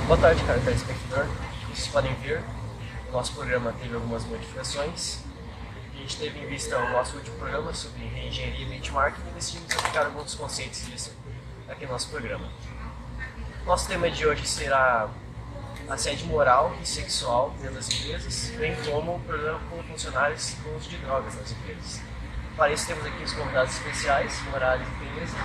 Boa tarde, cara telespectador. Como vocês podem ver, o nosso programa teve algumas modificações. A gente teve em vista o nosso último programa sobre reengenharia e benchmarking e decidimos aplicar alguns dos conceitos disso aqui no nosso programa. Nosso tema de hoje será assédio moral e sexual dentro das empresas, bem como o problema com funcionários com uso de drogas nas empresas. Para isso temos aqui os convidados especiais, Morales e Tereza.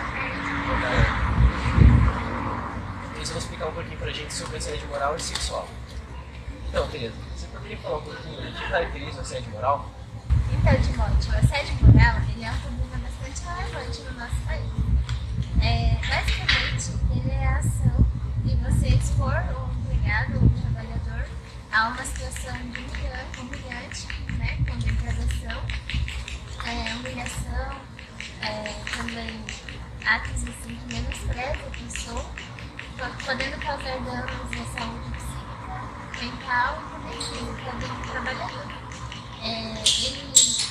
Eles vão explicar um pouquinho pra gente sobre assédio moral e sexual. Então, Tereza, você poderia falar um pouquinho do que caracteriza o assédio moral? Então, Timóteo, o assédio moral ele é um problema bastante relevante no nosso país. Basicamente, ele é a ação de você expor o empregado ou o trabalhador a uma situação de humilhante, né, como degradação, humilhação, também atos assim, que menosprezam a pessoa, podendo causar danos à saúde psíquica, mental e também física do trabalhador. Ele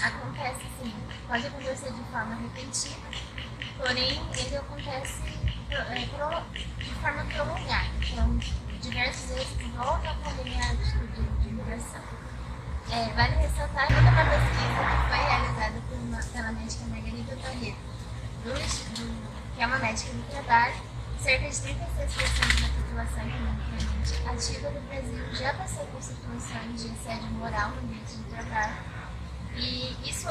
acontece assim, pode acontecer de forma repentina, porém ele acontece de forma prolongada, então diversas vezes volta a ocorrer a atitude de humilhação. Vale ressaltar que uma pesquisa que foi realizada pela médica Margarida Barreto, que é uma médica do trabalho, cerca de 36% da população economicamente ativa do Brasil já passou por situações de assédio moral no ambiente de trabalho. E isso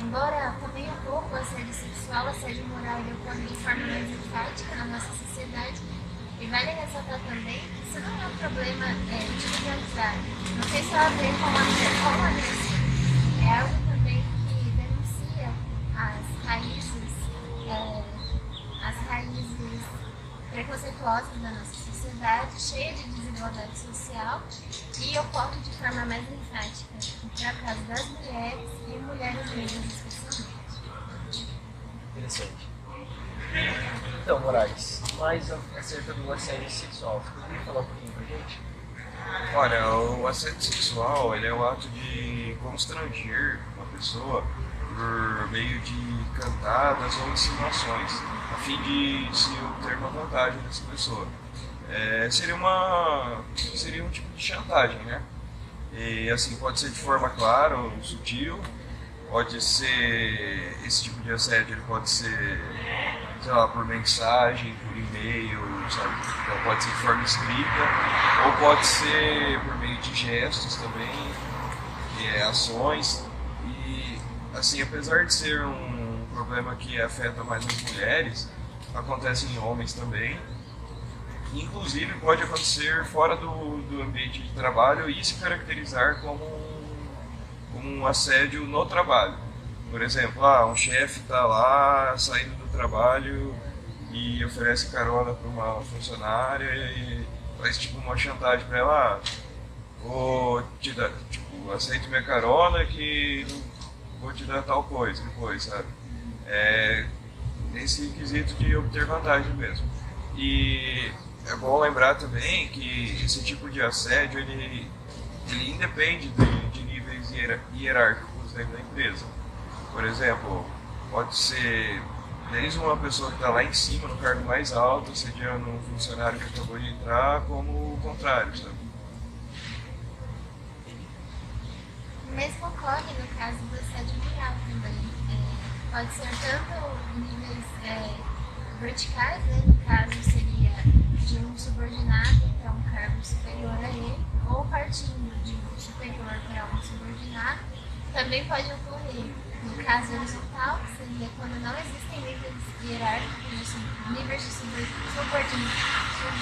embora também ocorra o assédio sexual, o assédio moral ele ocorre de forma mais enfática na nossa sociedade. E vale ressaltar também que isso não é um problema individualizado. Não tem só a ver com a agressão. É algo também que denuncia as raízes preconceituosas da nossa sociedade, cheia de desigualdade social, e ocorre de forma mais enfática para o caso das mulheres e mulheres negras especialmente. Interessante. Então, Morales, mais acerca do assédio sexual, você poderia falar um pouquinho pra gente? Olha, o assédio sexual ele é o ato de constranger uma pessoa por meio de cantadas ou insinuações, a fim de se obter uma vantagem dessa pessoa. Seria um tipo de chantagem, né? E assim, pode ser de forma clara ou sutil, pode ser, esse tipo de assédio ele pode ser, sei lá, por mensagem, por e-mail, sabe? Então pode ser de forma escrita, ou pode ser por meio de gestos também, ações. E assim, apesar de ser um problema que afeta mais as mulheres, acontece em homens também. Inclusive pode acontecer fora do ambiente de trabalho e se caracterizar como um assédio no trabalho. Por exemplo, um chefe está lá saindo do trabalho e oferece carona para uma funcionária e faz tipo uma chantagem para ela, vou te dar, tipo, aceita minha carona que vou te dar tal coisa depois, sabe? Nesse quesito de obter vantagem mesmo. E é bom lembrar também que esse tipo de assédio ele independe de níveis hierárquicos dentro da empresa. Por exemplo, pode ser desde uma pessoa que está lá em cima, no cargo mais alto, assediando um funcionário que acabou de entrar, como o contrário, sabe? O mesmo ocorre no caso do assédio moral também. Pode ser tanto em níveis verticais, né? No caso seria de um subordinado para um cargo superior a ele, ou partindo de um superior para um subordinado, também pode ocorrer no caso horizontal, que seria quando não existem níveis hierárquicos, níveis de subordinação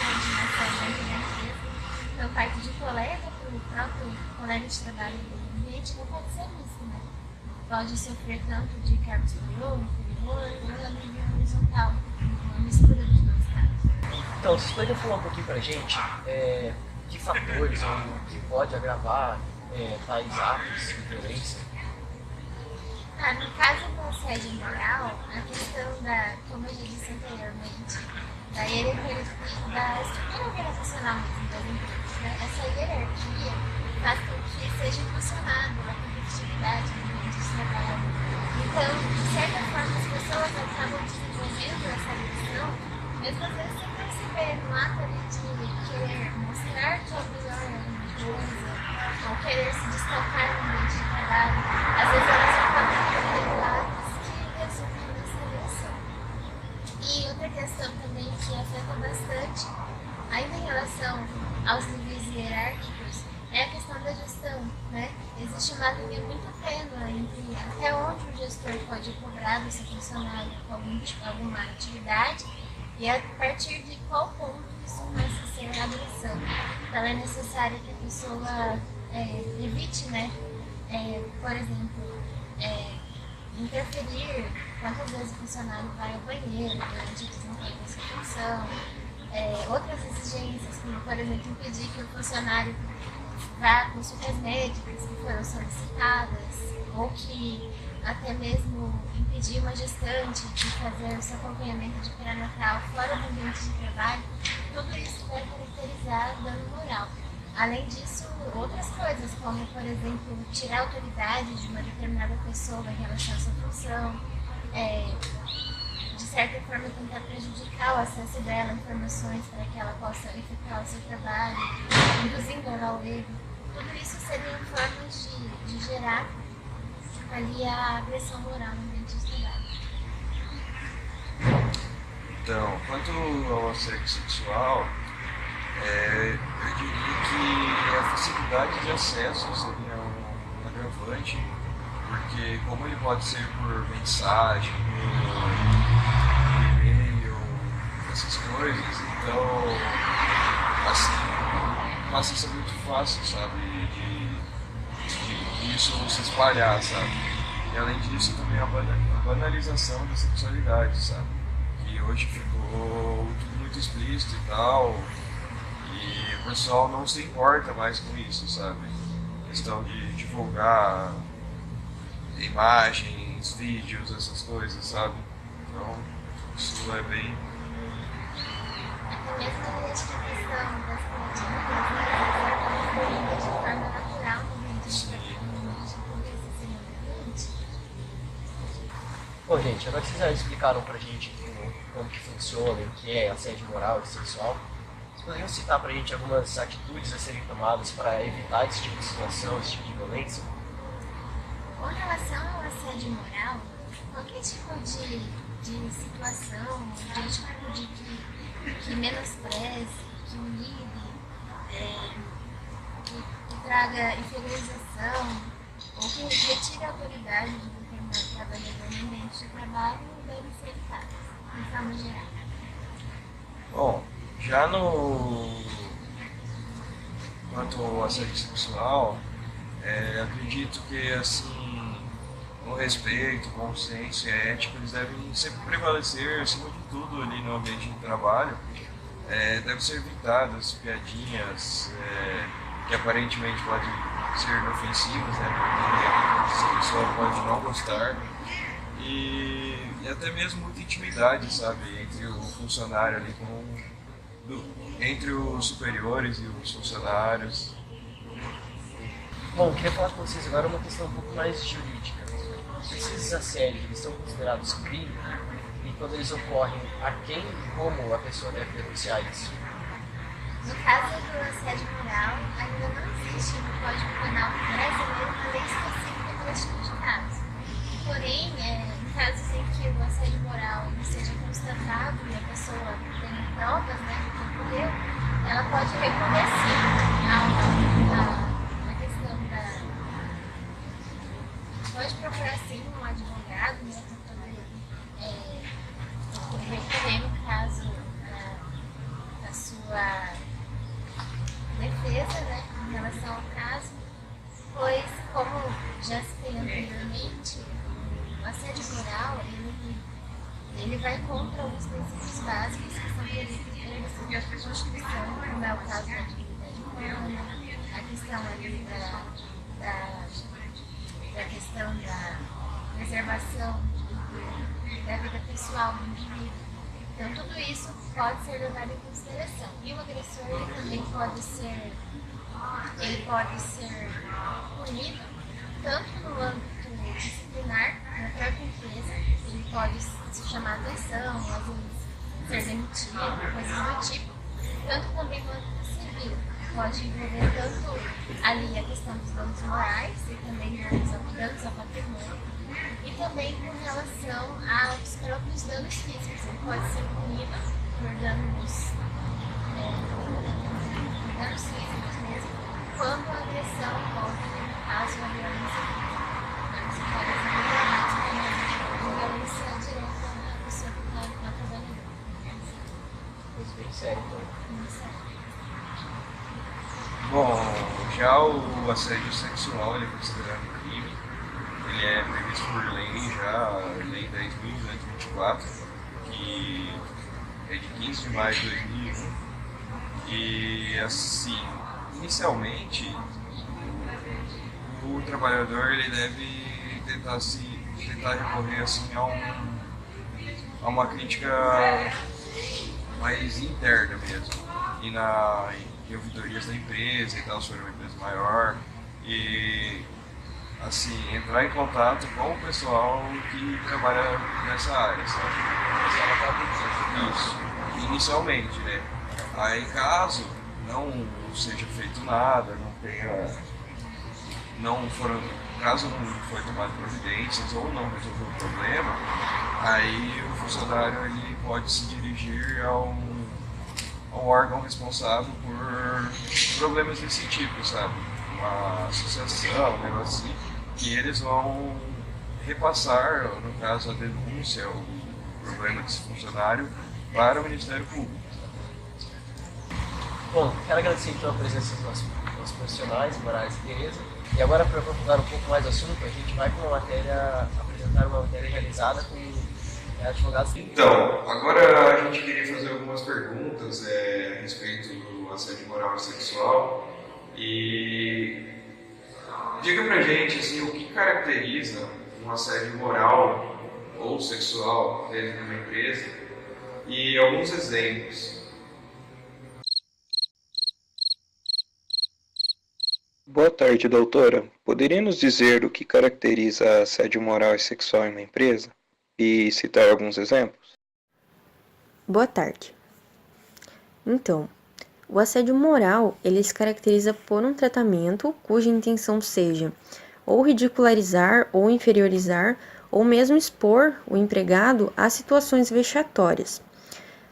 dentro da empresa. Então, parte de colega para o próprio colega de trabalho do ambiente não pode ser isso, né? Pode sofrer tanto de cargo superior, inferior, ou a nível horizontal, uma mistura dos dois casos. Então, vocês poderiam falar um pouquinho pra gente que fatores ou que pode agravar tais atos de violência? No caso do assédio moral, a questão como eu já disse anteriormente, da estrutura organizacional mesmo das empresas, né? Essa hierarquia faz com que seja impulsionado a competitividade no ambiente de trabalho. Então, de certa forma, as pessoas acabam desenvolvendo essa questão, mesmo às vezes sem perceber, no ato ali de muito tênue entre até onde o gestor pode cobrar do seu funcionário com alguma atividade e a partir de qual ponto isso começa a ser agressão. Então é necessário que a pessoa evite, né, por exemplo, interferir quantas vezes o funcionário vai ao banheiro durante o desempenho da sua função. Outras exigências, como por exemplo impedir que o funcionário vá a consultas médicas que foram solicitadas, ou que até mesmo impedir uma gestante de fazer o seu acompanhamento de pré-natal fora do ambiente de trabalho, tudo isso vai caracterizar dano moral. Além disso, outras coisas, como por exemplo, tirar a autoridade de uma determinada pessoa em relação à sua função, de certa forma tentar prejudicar o acesso dela a informações para que ela possa efetuar o seu trabalho, induzindo ela ao erro. Tudo isso seriam formas de gerar ali a agressão moral no ambiente de trabalho. Então, quanto ao assédio sexual, eu diria que a facilidade de acesso seria um agravante, porque como ele pode ser por mensagem, por e-mail, essas coisas, então assim, passa a ser muito fácil, sabe, de isso se espalhar, sabe? E além disso também a banalização da sexualidade, sabe? Que hoje ficou tudo muito explícito e tal, e o pessoal não se importa mais com isso, sabe? Questão de divulgar imagens, vídeos, essas coisas, sabe? Então, isso é bem... Até mesmo a identificação das criaturas, né, fluindo de forma natural no ambiente de trabalho. Bom, gente, agora que vocês já explicaram pra gente como que funciona, o que é assédio moral e sexual, vocês poderiam citar pra gente algumas atitudes a serem tomadas para evitar esse tipo de situação, esse tipo de violência? Com relação ao assédio moral, qualquer tipo de situação, de atitude que menospreze, que humilhe, que traga inferiorização, ou que retire a autoridade de determinado trabalhador no ambiente de trabalho, devem ser evitadas, de forma geral. Bom, já quanto ao assédio sexual, acredito que assim, o respeito, o bom senso e a ética, eles devem sempre prevalecer acima de tudo ali no ambiente de trabalho. Devem ser evitadas piadinhas que aparentemente podem ser inofensivas, né, porque essa pessoa pode não gostar, e até mesmo muita intimidade, sabe, entre o funcionário ali entre os superiores e os funcionários. Bom, eu queria falar com vocês agora uma questão um pouco mais jurídica. Esses assédios, eles são considerados crime? E quando eles ocorrem, a quem e como a pessoa deve denunciar isso? No caso do assédio moral, ainda não existe no Código Penal brasileiro uma lei específica para esse tipo de caso. Porém, em casos em que o assédio moral ele seja constatado e a pessoa tenha provas, né, do que ocorreu, ela pode recorrer sim à questão da... Pode procurar sim um advogado, né, para poder recorrer no caso da sua defesa, né, em relação ao caso, pois, como já citei anteriormente, o assédio moral, ele vai contra alguns princípios básicos que são previstos pela Constituição, como é o caso da dignidade humana, a questão ali da questão da preservação da vida pessoal do indivíduo. Então, tudo isso pode ser levado em consideração. E o agressor ele também pode ser punido tanto no âmbito disciplinar, na própria empresa, ele pode se chamar atenção, às vezes ser demitido, coisas do tipo, tanto também no âmbito civil. Pode envolver tanto ali a questão dos danos morais e também danos ao patrimônio, e também com relação aos próprios danos físicos. Ele pode ser punido por danos físicos mesmo, quando a agressão envolve, no caso, a violência física. assédio sexual ele é considerado crime. Ele é previsto por lei já, a Lei 10.224, que é de 15 de maio de 2001. E assim, inicialmente, o trabalhador ele deve tentar recorrer assim, a uma crítica mais interna mesmo. E em ouvidorias da empresa e tal, se for uma empresa maior. E assim, entrar em contato com o pessoal que trabalha nessa área, sabe? Isso, inicialmente, né? Aí caso não seja feito nada, caso não for tomado providências ou não resolver o problema, aí o funcionário ele pode se dirigir ao órgão responsável por problemas desse tipo, sabe? Uma associação, um negócio assim, que eles vão repassar, no caso, a denúncia, o problema desse funcionário para o Ministério Público. Bom, quero agradecer então a presença dos nossos profissionais, Moraes e Tereza. E agora, para aprofundar um pouco mais o assunto, a gente vai apresentar uma matéria realizada com advogados. Então, agora a gente queria fazer algumas perguntas a respeito do assédio moral e sexual. E diga pra gente assim, o que caracteriza um assédio moral ou sexual dentro de uma empresa e alguns exemplos. Boa tarde, doutora. Poderia nos dizer o que caracteriza assédio moral e sexual em uma empresa? E citar alguns exemplos? Boa tarde. Então, o assédio moral, ele se caracteriza por um tratamento cuja intenção seja ou ridicularizar ou inferiorizar ou mesmo expor o empregado a situações vexatórias.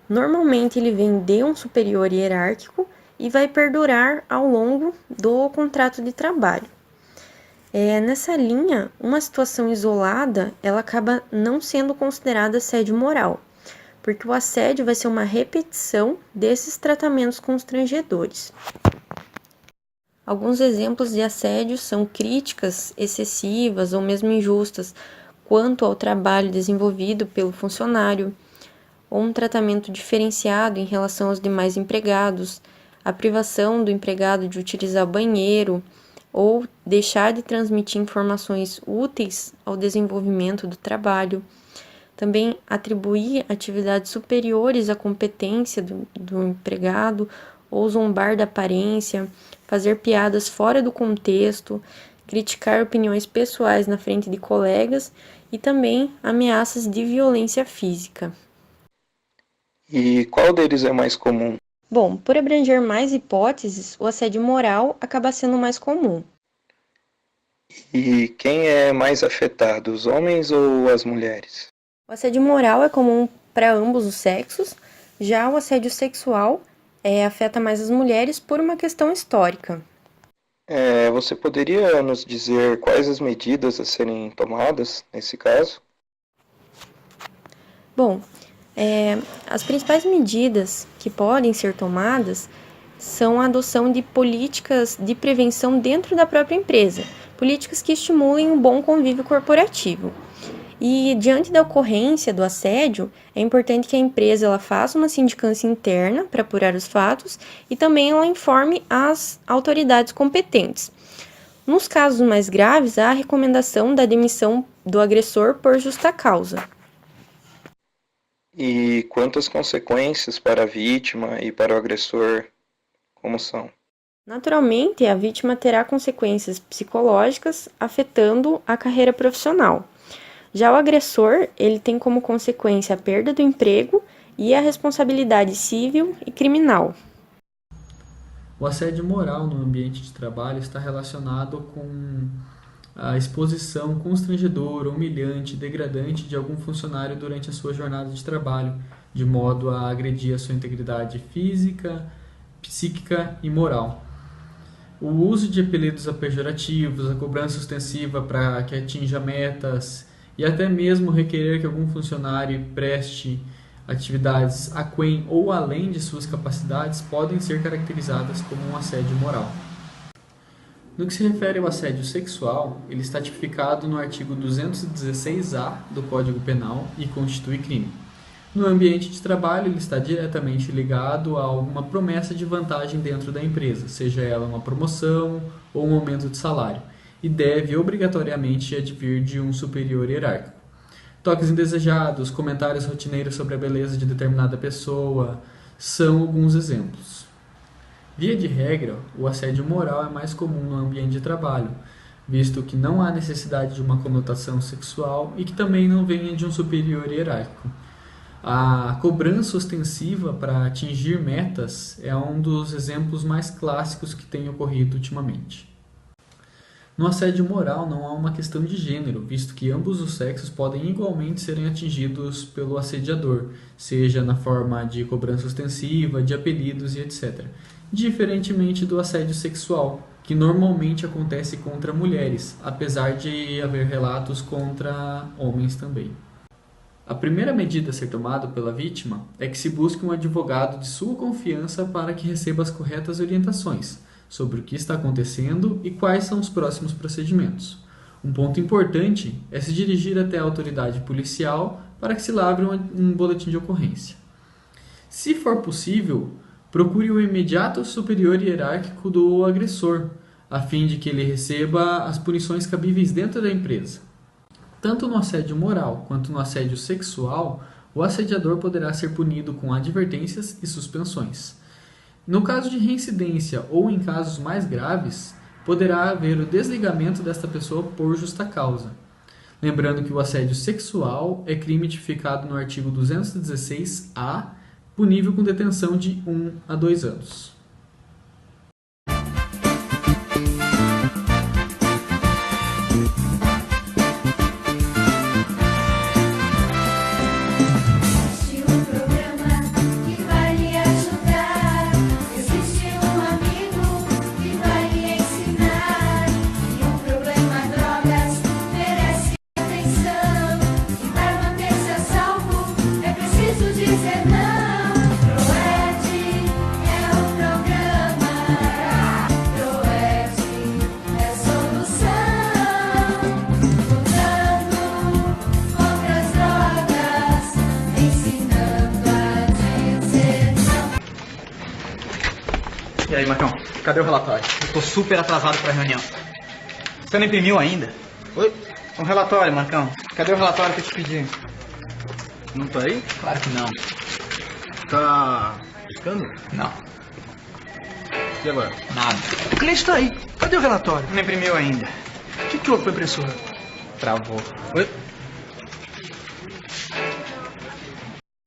Normalmente ele vem de um superior hierárquico e vai perdurar ao longo do contrato de trabalho. Nessa linha, uma situação isolada, ela acaba não sendo considerada assédio moral, porque o assédio vai ser uma repetição desses tratamentos constrangedores. Alguns exemplos de assédio são críticas excessivas ou mesmo injustas quanto ao trabalho desenvolvido pelo funcionário, ou um tratamento diferenciado em relação aos demais empregados, a privação do empregado de utilizar banheiro ou deixar de transmitir informações úteis ao desenvolvimento do trabalho. Também atribuir atividades superiores à competência do empregado ou zombar da aparência, fazer piadas fora do contexto, criticar opiniões pessoais na frente de colegas e também ameaças de violência física. E qual deles é mais comum? Bom, por abranger mais hipóteses, o assédio moral acaba sendo mais comum. E quem é mais afetado, os homens ou as mulheres? O assédio moral é comum para ambos os sexos, já o assédio sexual afeta mais as mulheres por uma questão histórica. Você poderia nos dizer quais as medidas a serem tomadas nesse caso? Bom, as principais medidas que podem ser tomadas são a adoção de políticas de prevenção dentro da própria empresa, políticas que estimulem um bom convívio corporativo. E, diante da ocorrência do assédio, é importante que a empresa ela faça uma sindicância interna para apurar os fatos e também ela informe as autoridades competentes. Nos casos mais graves, há a recomendação da demissão do agressor por justa causa. E quantas consequências para a vítima e para o agressor, como são? Naturalmente, a vítima terá consequências psicológicas afetando a carreira profissional. Já o agressor, ele tem como consequência a perda do emprego e a responsabilidade civil e criminal. O assédio moral no ambiente de trabalho está relacionado com a exposição constrangedora, humilhante, degradante de algum funcionário durante a sua jornada de trabalho, de modo a agredir a sua integridade física, psíquica e moral. O uso de apelidos pejorativos, a cobrança ostensiva para que atinja metas e até mesmo requerer que algum funcionário preste atividades aquém ou além de suas capacidades podem ser caracterizadas como um assédio moral. No que se refere ao assédio sexual, ele está tipificado no artigo 216-A do Código Penal e constitui crime. No ambiente de trabalho, ele está diretamente ligado a alguma promessa de vantagem dentro da empresa, seja ela uma promoção ou um aumento de salário, e deve obrigatoriamente advir de um superior hierárquico. Toques indesejados, comentários rotineiros sobre a beleza de determinada pessoa são alguns exemplos. Via de regra, o assédio moral é mais comum no ambiente de trabalho, visto que não há necessidade de uma conotação sexual e que também não venha de um superior hierárquico. A cobrança ostensiva para atingir metas é um dos exemplos mais clássicos que tem ocorrido ultimamente. No assédio moral não há uma questão de gênero, visto que ambos os sexos podem igualmente serem atingidos pelo assediador, seja na forma de cobrança ostensiva, de apelidos e etc., diferentemente do assédio sexual, que normalmente acontece contra mulheres, apesar de haver relatos contra homens também. A primeira medida a ser tomada pela vítima é que se busque um advogado de sua confiança para que receba as corretas orientações sobre o que está acontecendo e quais são os próximos procedimentos. Um ponto importante é se dirigir até a autoridade policial para que se lavre um boletim de ocorrência. Se for possível, procure o imediato superior hierárquico do agressor, a fim de que ele receba as punições cabíveis dentro da empresa. Tanto no assédio moral quanto no assédio sexual, o assediador poderá ser punido com advertências e suspensões. No caso de reincidência ou em casos mais graves, poderá haver o desligamento desta pessoa por justa causa. Lembrando que o assédio sexual é crime tipificado no artigo 216-A, punível com detenção de 1 a 2 anos. E aí, Marcão, cadê o relatório? Eu tô super atrasado pra reunião. Você não imprimiu ainda? Oi? Um relatório, Marcão. Cadê o relatório que eu te pedi? Não tá aí? Claro que não. Tá buscando? Não. E agora? Nada. O cliente tá aí. Cadê o relatório? Não imprimiu ainda. O que houve com a impressora? Travou. Oi?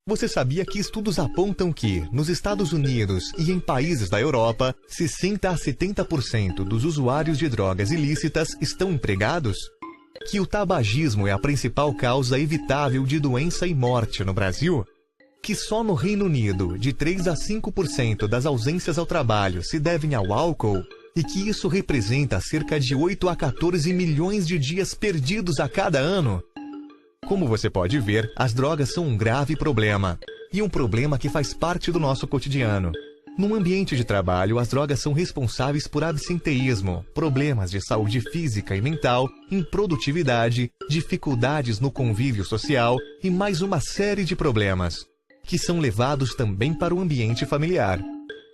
Você sabia que estudos apontam que, nos Estados Unidos e em países da Europa, 60 a 70% dos usuários de drogas ilícitas estão empregados? Que o tabagismo é a principal causa evitável de doença e morte no Brasil? Que só no Reino Unido, de 3 a 5% das ausências ao trabalho se devem ao álcool? E que isso representa cerca de 8 a 14 milhões de dias perdidos a cada ano? Como você pode ver, as drogas são um grave problema. E um problema que faz parte do nosso cotidiano. Num ambiente de trabalho, as drogas são responsáveis por absenteísmo, problemas de saúde física e mental, improdutividade, dificuldades no convívio social e mais uma série de problemas, que são levados também para o ambiente familiar.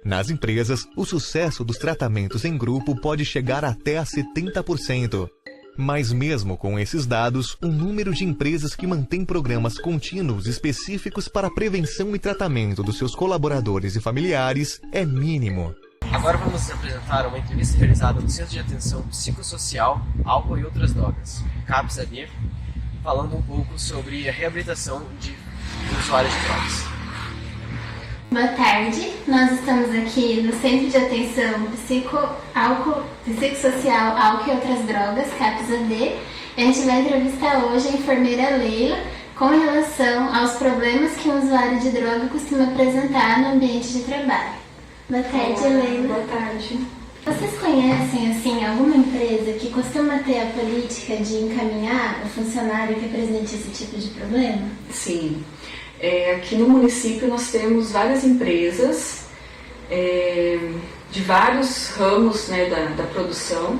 Nas empresas, o sucesso dos tratamentos em grupo pode chegar até a 70%. Mas mesmo com esses dados, o número de empresas que mantêm programas contínuos específicos para a prevenção e tratamento dos seus colaboradores e familiares é mínimo. Agora vamos apresentar uma entrevista realizada no Centro de Atenção Psicossocial, Álcool e Outras Drogas, CAPS-AD, falando um pouco sobre a reabilitação de usuários de drogas. Boa tarde, nós estamos aqui no Centro de Atenção Psicossocial, Álcool e Outras Drogas, CAPS-AD, e a gente vai entrevistar hoje a enfermeira Leila com relação aos problemas que um usuário de droga costuma apresentar no ambiente de trabalho. Boa tarde, Leila. Boa tarde. Vocês conhecem, alguma empresa que costuma ter a política de encaminhar o funcionário que apresente esse tipo de problema? Sim. Aqui no município nós temos várias empresas de vários ramos, né, da produção,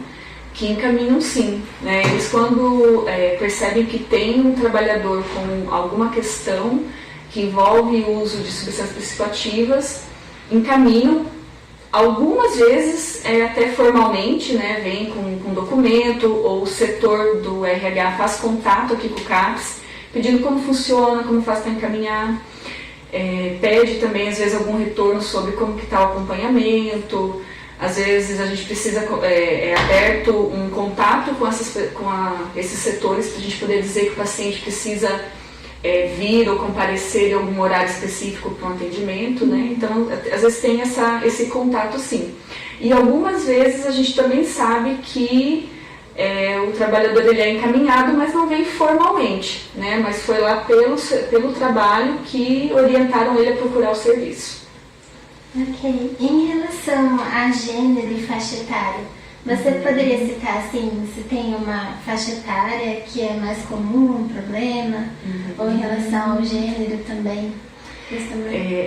que encaminham sim, né? Eles quando percebem que tem um trabalhador com alguma questão que envolve o uso de substâncias psicoativas, encaminham, algumas vezes até formalmente, né, vem com documento, ou o setor do RH faz contato aqui com o CAPS, pedindo como funciona, como faz para encaminhar, pede também às vezes algum retorno sobre como que está o acompanhamento. Às vezes a gente precisa, aberto um contato com esses setores para a gente poder dizer que o paciente precisa vir ou comparecer em algum horário específico para um atendimento, né? Então, às vezes tem esse contato sim. E algumas vezes a gente também sabe que o trabalhador ele é encaminhado, mas não vem formalmente, né? Mas foi lá pelo trabalho que orientaram ele a procurar o serviço. Ok. Em relação a gênero e faixa etária, você poderia citar, assim, se tem uma faixa etária que é mais comum, um problema, ou em relação ao gênero também?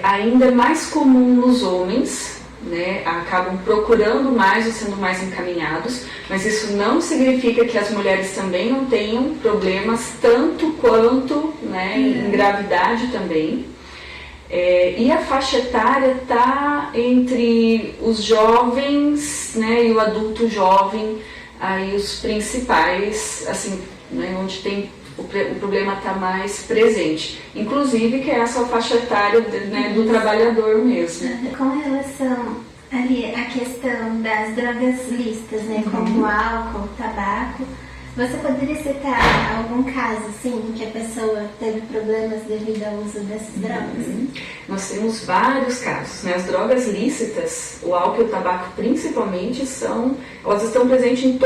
Ainda é mais comum nos homens, né? Acabam procurando mais ou sendo mais encaminhados, mas isso não significa que as mulheres também não tenham problemas tanto quanto, né, em gravidade também. E a faixa etária está entre os jovens, né, e o adulto jovem, aí os principais, assim, né, onde tem o problema está mais presente. Inclusive que é essa faixa etária, né, do trabalhador mesmo. Com relação ali à questão das drogas lícitas, né, como o álcool, o tabaco, você poderia citar algum caso, assim, que a pessoa teve problemas devido ao uso dessas drogas? Nós temos vários casos, né? As drogas lícitas, o álcool e o tabaco principalmente, elas estão presentes em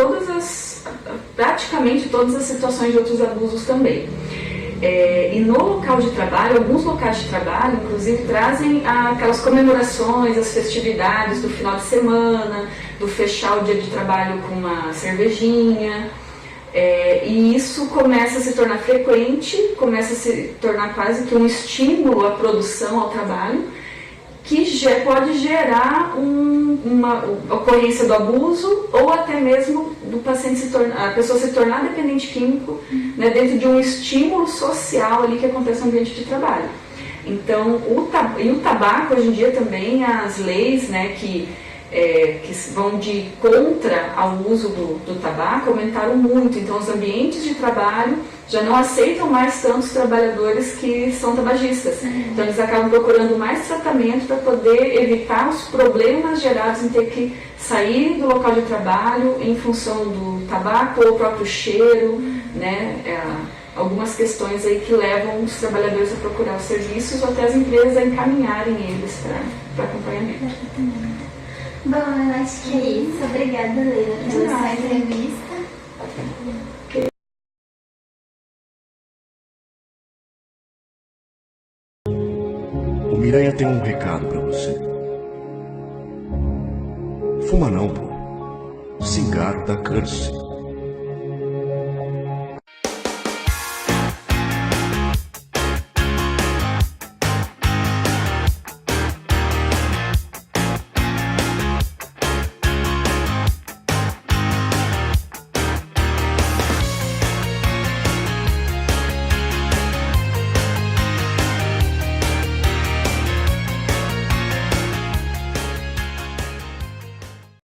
praticamente todas as situações de outros abusos também. E no local de trabalho, alguns locais de trabalho, inclusive, trazem aquelas comemorações, as festividades do final de semana, do fechar o dia de trabalho com uma cervejinha. E isso começa a se tornar frequente, começa a se tornar quase que um estímulo à produção, ao trabalho, que pode gerar uma ocorrência do abuso ou até mesmo do paciente a pessoa se tornar dependente químico, né, dentro de um estímulo social ali que acontece no ambiente de trabalho. Então, o tabaco, hoje em dia também, as leis, né, que vão de contra ao uso do tabaco aumentaram muito. Então, os ambientes de trabalho já não aceitam mais tantos trabalhadores que são tabagistas. Então, eles acabam procurando mais tratamento para poder evitar os problemas gerados em ter que sair do local de trabalho em função do tabaco ou o próprio cheiro, né? Algumas questões aí que levam os trabalhadores a procurar os serviços ou até as empresas a encaminharem eles para acompanhamento. Bom, eu acho que é isso. Obrigada, Leila, pela sua entrevista. O Miranha tem um recado pra você. Fuma não, pô. Cigarro dá câncer.